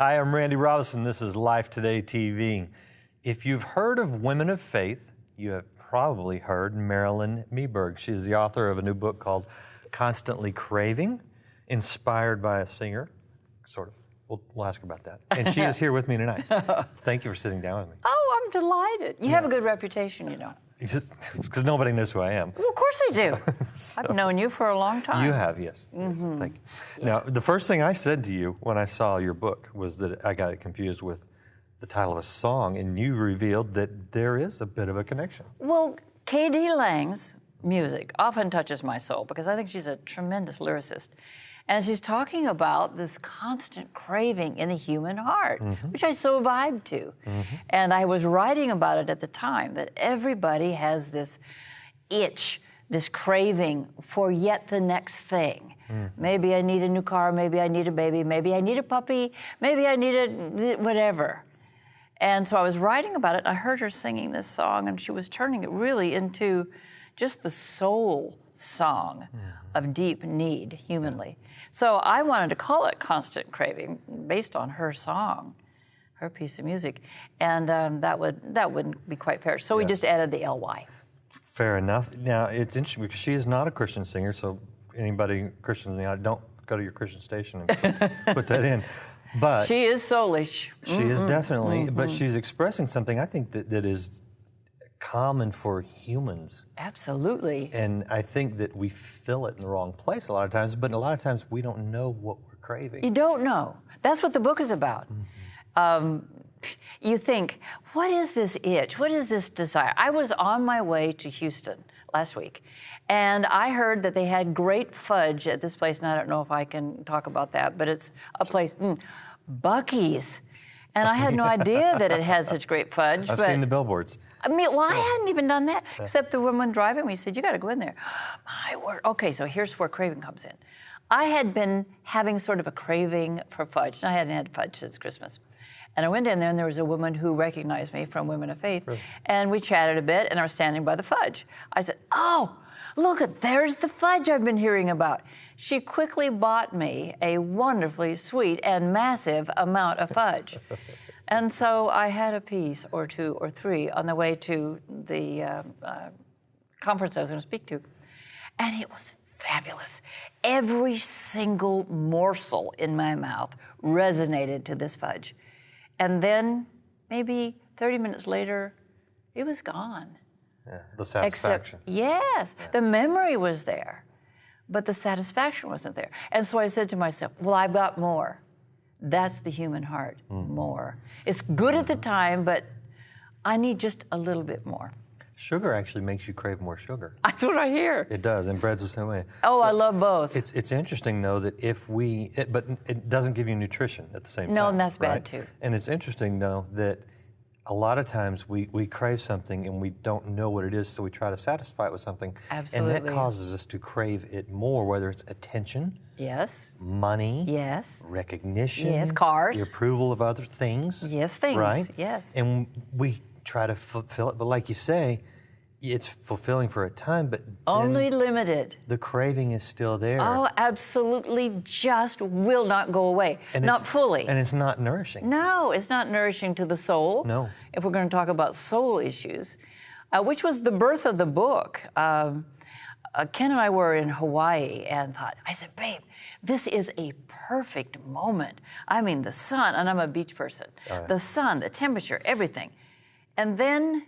Hi, I'm Randy Robison. This is Life Today TV. If you've heard of women of faith, you have probably heard Marilyn Meberg. She's the author of a new book called Constantly Craving, inspired by a singer, sort of. We'll ask her about that. And she is here with me tonight. Thank you for sitting down with me. Oh, I'm delighted. You have a good reputation, you know. Because nobody knows who I am. Well, of course I do. I've known you for a long time. You have, yes. Yes, thank you. Yeah. Now, the first thing I said to you when I saw your book was that I got it confused with the title of a song, and you revealed that there is a bit of a connection. Well, K.D. Lang's music often touches my soul because I think she's a tremendous lyricist. And she's talking about this constant craving in the human heart, which I so vibe to. And I was writing about it at the time, that everybody has this itch, this craving for yet the next thing. Maybe I need a new car, maybe I need a baby, maybe I need a puppy, maybe I need a whatever. And so I was writing about it, and I heard her singing this song, and she was turning it really into just the soul song of deep need humanly. So I wanted to call it Constant Craving based on her song, her piece of music, and that wouldn't be quite fair. So we just added the ly. Fair enough. Now, it's interesting because she is not a Christian singer, so anybody Christian in the audience, don't go to your Christian station and put that in. But she is soulish. She is definitely, but she's expressing something I think that is common for humans. Absolutely. And I think that we fill it in the wrong place a lot of times, but a lot of times we don't know what we're craving. You don't know. That's what the book is about. You think, what is this itch? What is this desire? I was on my way to Houston last week, and I heard that they had great fudge at this place, and I don't know if I can talk about that, but it's a place, Buc-ee's. And I had no idea that it had such great fudge. I've seen the billboards. I mean, well, I hadn't even done that, except the woman driving me said, you got to go in there. My word. Okay, so here's where craving comes in. I had been having sort of a craving for fudge, and I hadn't had fudge since Christmas. And I went in there, and there was a woman who recognized me from Women of Faith, and we chatted a bit, and I was standing by the fudge. I said, oh, look, there's the fudge I've been hearing about. She quickly bought me a wonderfully sweet and massive amount of fudge. And so I had a piece or two or three on the way to the conference I was going to speak to. And it was fabulous. Every single morsel in my mouth resonated to this fudge. And then maybe 30 minutes later, it was gone. Yeah, the satisfaction. Yes, the memory was there, but the satisfaction wasn't there. And so I said to myself, well, I've got more. That's the human heart, more. It's good at the time, but I need just a little bit more. Sugar actually makes you crave more sugar. That's what I hear. It does, and bread's the same way. Oh, so I love both. It's interesting, though, that but it doesn't give you nutrition at the same time. No, and that's right? bad, too. And it's interesting, though, that a lot of times we crave something and we don't know what it is, so we try to satisfy it with something. Absolutely. And that causes us to crave it more, whether it's attention, yes, money, yes, recognition, yes, cars, the approval of other things. Yes, things, right? Yes. And we try to fulfill it, but like you say, it's fulfilling for a time, but only limited. The craving is still there. Oh, absolutely, just will not go away. And not fully. And it's not nourishing. No, it's not nourishing to the soul. No. If we're going to talk about soul issues, which was the birth of the book. Ken and I were in Hawaii and I said, babe, this is a perfect moment. I mean, the sun, and I'm a beach person, the sun, the temperature, everything. And then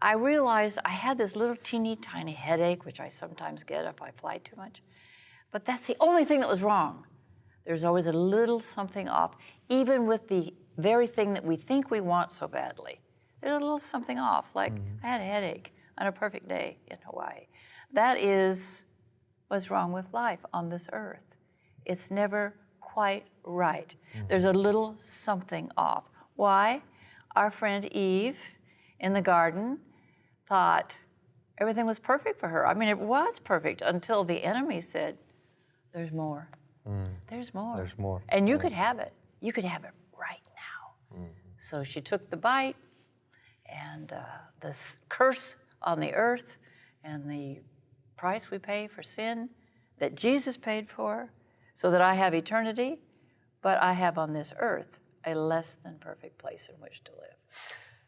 I realized I had this little teeny tiny headache, which I sometimes get if I fly too much. But that's the only thing that was wrong. There's always a little something off, even with the very thing that we think we want so badly. There's a little something off, like I had a headache on a perfect day in Hawaii. That is what's wrong with life on this earth. It's never quite right. There's a little something off. Why? Our friend Eve in the garden thought everything was perfect for her. I mean, it was perfect until the enemy said, there's more. There's more. There's more. And you could have it. You could have it right now. So she took the bite, and the curse on the earth and the price we pay for sin that Jesus paid for so that I have eternity, but I have on this earth a less than perfect place in which to live.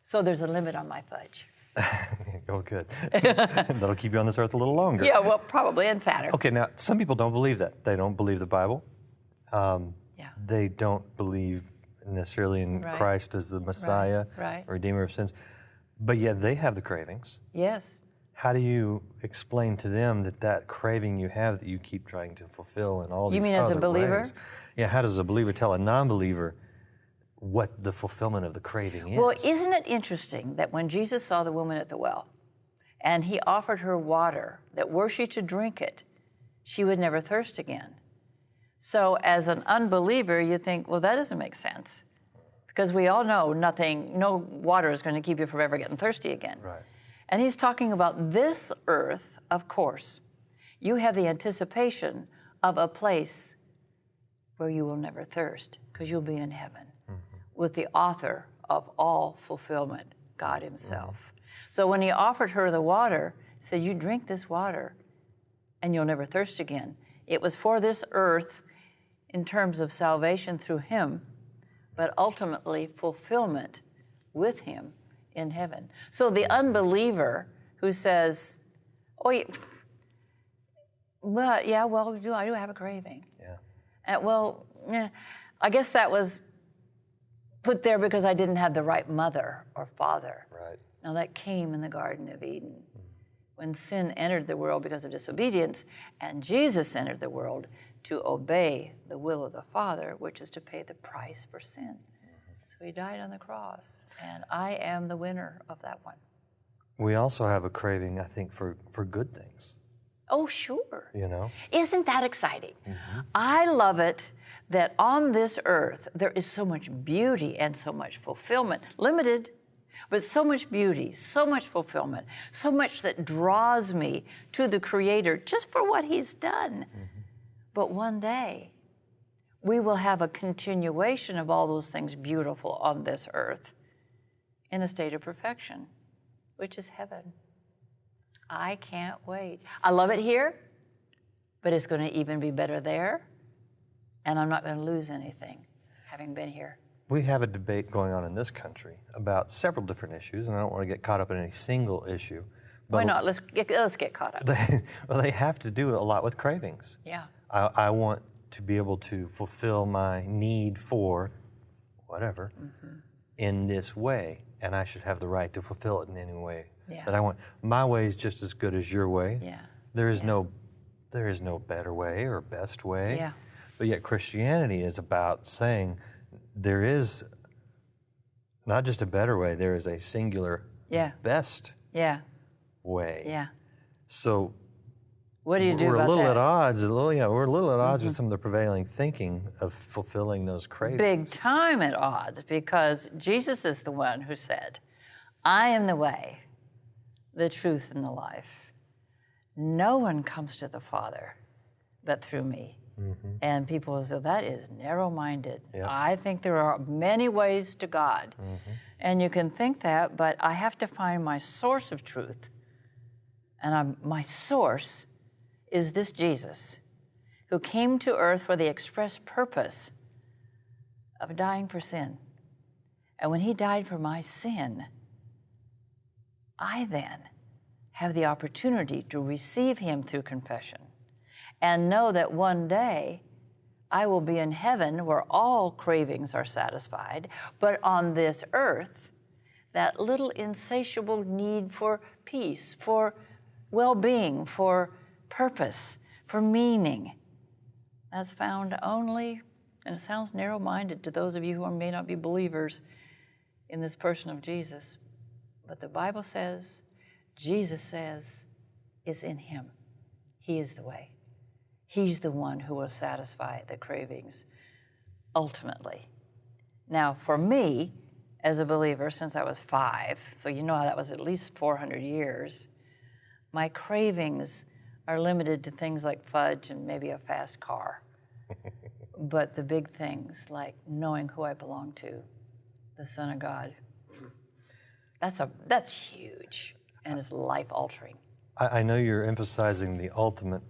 So there's a limit on my fudge. Oh, good. That'll keep you on this earth a little longer. Yeah, well, probably, and fatter. Okay, now, some people don't believe that. They don't believe the Bible. They don't believe necessarily in Christ as the Messiah, Redeemer of sins, but yet they have the cravings. Yes. How do you explain to them that craving you have that you keep trying to fulfill in all these other ways? You mean as a believer? Yeah, how does a believer tell a non-believer what the fulfillment of the craving is? Well, isn't it interesting that when Jesus saw the woman at the well and he offered her water, that were she to drink it, she would never thirst again. So as an unbeliever, you think, well, that doesn't make sense. Because we all know no water is going to keep you from ever getting thirsty again. Right. And he's talking about this earth, of course. You have the anticipation of a place where you will never thirst, because you'll be in heaven with the author of all fulfillment, God himself. So when he offered her the water, he said, you drink this water and you'll never thirst again. It was for this earth in terms of salvation through him, but ultimately fulfillment with him in heaven. So the unbeliever who says, oh, yeah, but yeah, well, I do have a craving. Yeah. I guess that was put there because I didn't have the right mother or father. Right. Now that came in the Garden of Eden when sin entered the world because of disobedience, and Jesus entered the world to obey the will of the Father, which is to pay the price for sin. So he died on the cross, and I am the winner of that one. We also have a craving, I think, for good things. Oh, sure. You know? Isn't that exciting? I love it that on this earth there is so much beauty and so much fulfillment, limited, but so much beauty, so much fulfillment, so much that draws me to the Creator just for what he's done. But one day, we will have a continuation of all those things beautiful on this earth in a state of perfection, which is heaven. I can't wait. I love it here, but it's going to even be better there, and I'm not going to lose anything having been here. We have a debate going on in this country about several different issues, and I don't want to get caught up in any single issue. But why not? Let's get caught up. They have to do a lot with cravings. Yeah. I want to be able to fulfill my need for whatever in this way, and I should have the right to fulfill it in any way that I want. My way is just as good as your way. Yeah. There is no better way or best way. Yeah. But yet Christianity is about saying there is not just a better way, there is a singular best way. Yeah. So what do you do we're about a little that? at odds. We're a little at odds with some of the prevailing thinking of fulfilling those cravings. Big time at odds, because Jesus is the one who said, I am the way, the truth, and the life. No one comes to the Father but through me. And people say, that is narrow-minded. Yeah. I think there are many ways to God. And you can think that, but I have to find my source of truth. And my source is this Jesus, who came to earth for the express purpose of dying for sin. And when he died for my sin, I then have the opportunity to receive him through confession and know that one day I will be in heaven where all cravings are satisfied, but on this earth, that little insatiable need for peace, for well-being, for purpose, for meaning, that's found only, and it sounds narrow-minded to those of you who may not be believers in this person of Jesus, but the Bible says, Jesus says, it's in him. He is the way. He's the one who will satisfy the cravings ultimately. Now, for me, as a believer, since I was 5, so you know how that was at least 400 years, my cravings are limited to things like fudge and maybe a fast car. But the big things, like knowing who I belong to, the Son of God, that's huge, and it's life-altering. I know you're emphasizing the ultimate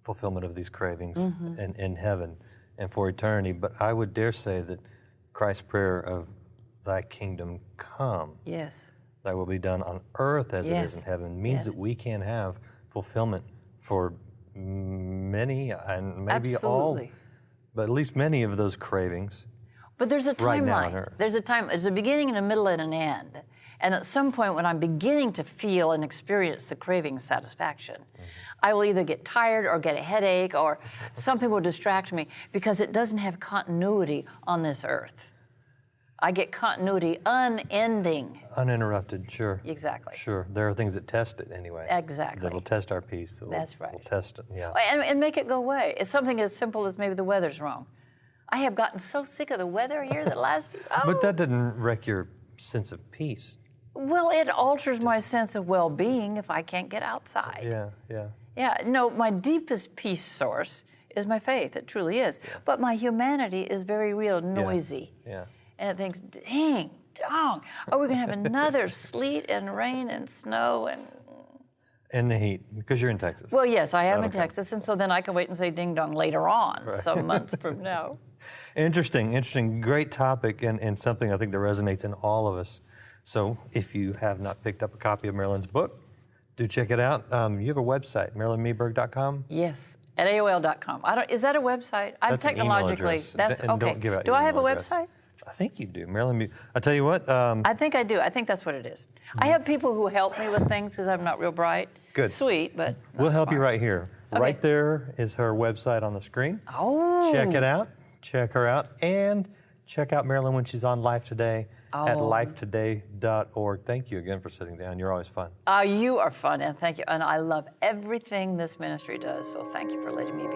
fulfillment of these cravings in heaven. and for eternity. But I would dare say that Christ's prayer of thy kingdom come, Yes. thy will be done on earth as it Yes. is in heaven, means Yes. that we can have fulfillment for many and maybe all, Absolutely. but at least many of those cravings. But there's a Right now on timeline. Earth. There's a beginning and a middle and an end. And at some point when I'm beginning to feel and experience the craving satisfaction, I will either get tired or get a headache or something will distract me because it doesn't have continuity on this earth. I get continuity unending. Uninterrupted, sure. Exactly. Sure. There are things that test it anyway. Exactly. That will test our peace. That's right. Will test it, yeah. And make it go away. It's something as simple as maybe the weather's wrong. I have gotten so sick of the weather here the last But that doesn't wreck your sense of peace. Well, it alters my sense of well-being if I can't get outside. Yeah, yeah. Yeah, no, my deepest peace source is my faith. It truly is. Yeah. But my humanity is very real, noisy. Yeah. And it thinks, dang, dong, are we going to have another sleet and rain and snow and... And the heat, because you're in Texas. Well, yes, I am in That'll come. Texas, and so then I can wait and say ding dong later on, some months from now. Interesting. Great topic and something I think that resonates in all of us. So if you have not picked up a copy of Marilyn's book, do check it out. You have a website, marilynmeberg.com. Yes, at AOL.com. Is that a website? I'm That's an email technologically. address. That's And okay. don't give out Do your I have a email address. website? I think you do, Marilyn. I tell you what. I think I do. I think that's what it is. I have people who help me with things because I'm not real bright. Good. Sweet, but not We'll help you smart. right here. Okay. Right there is her website on the screen. Oh. Check it out. Check her out. And check out Marilyn when she's on Life Today at lifetoday.org. Thank you again for sitting down. You're always fun. You are fun, and thank you. And I love everything this ministry does, so thank you for letting me be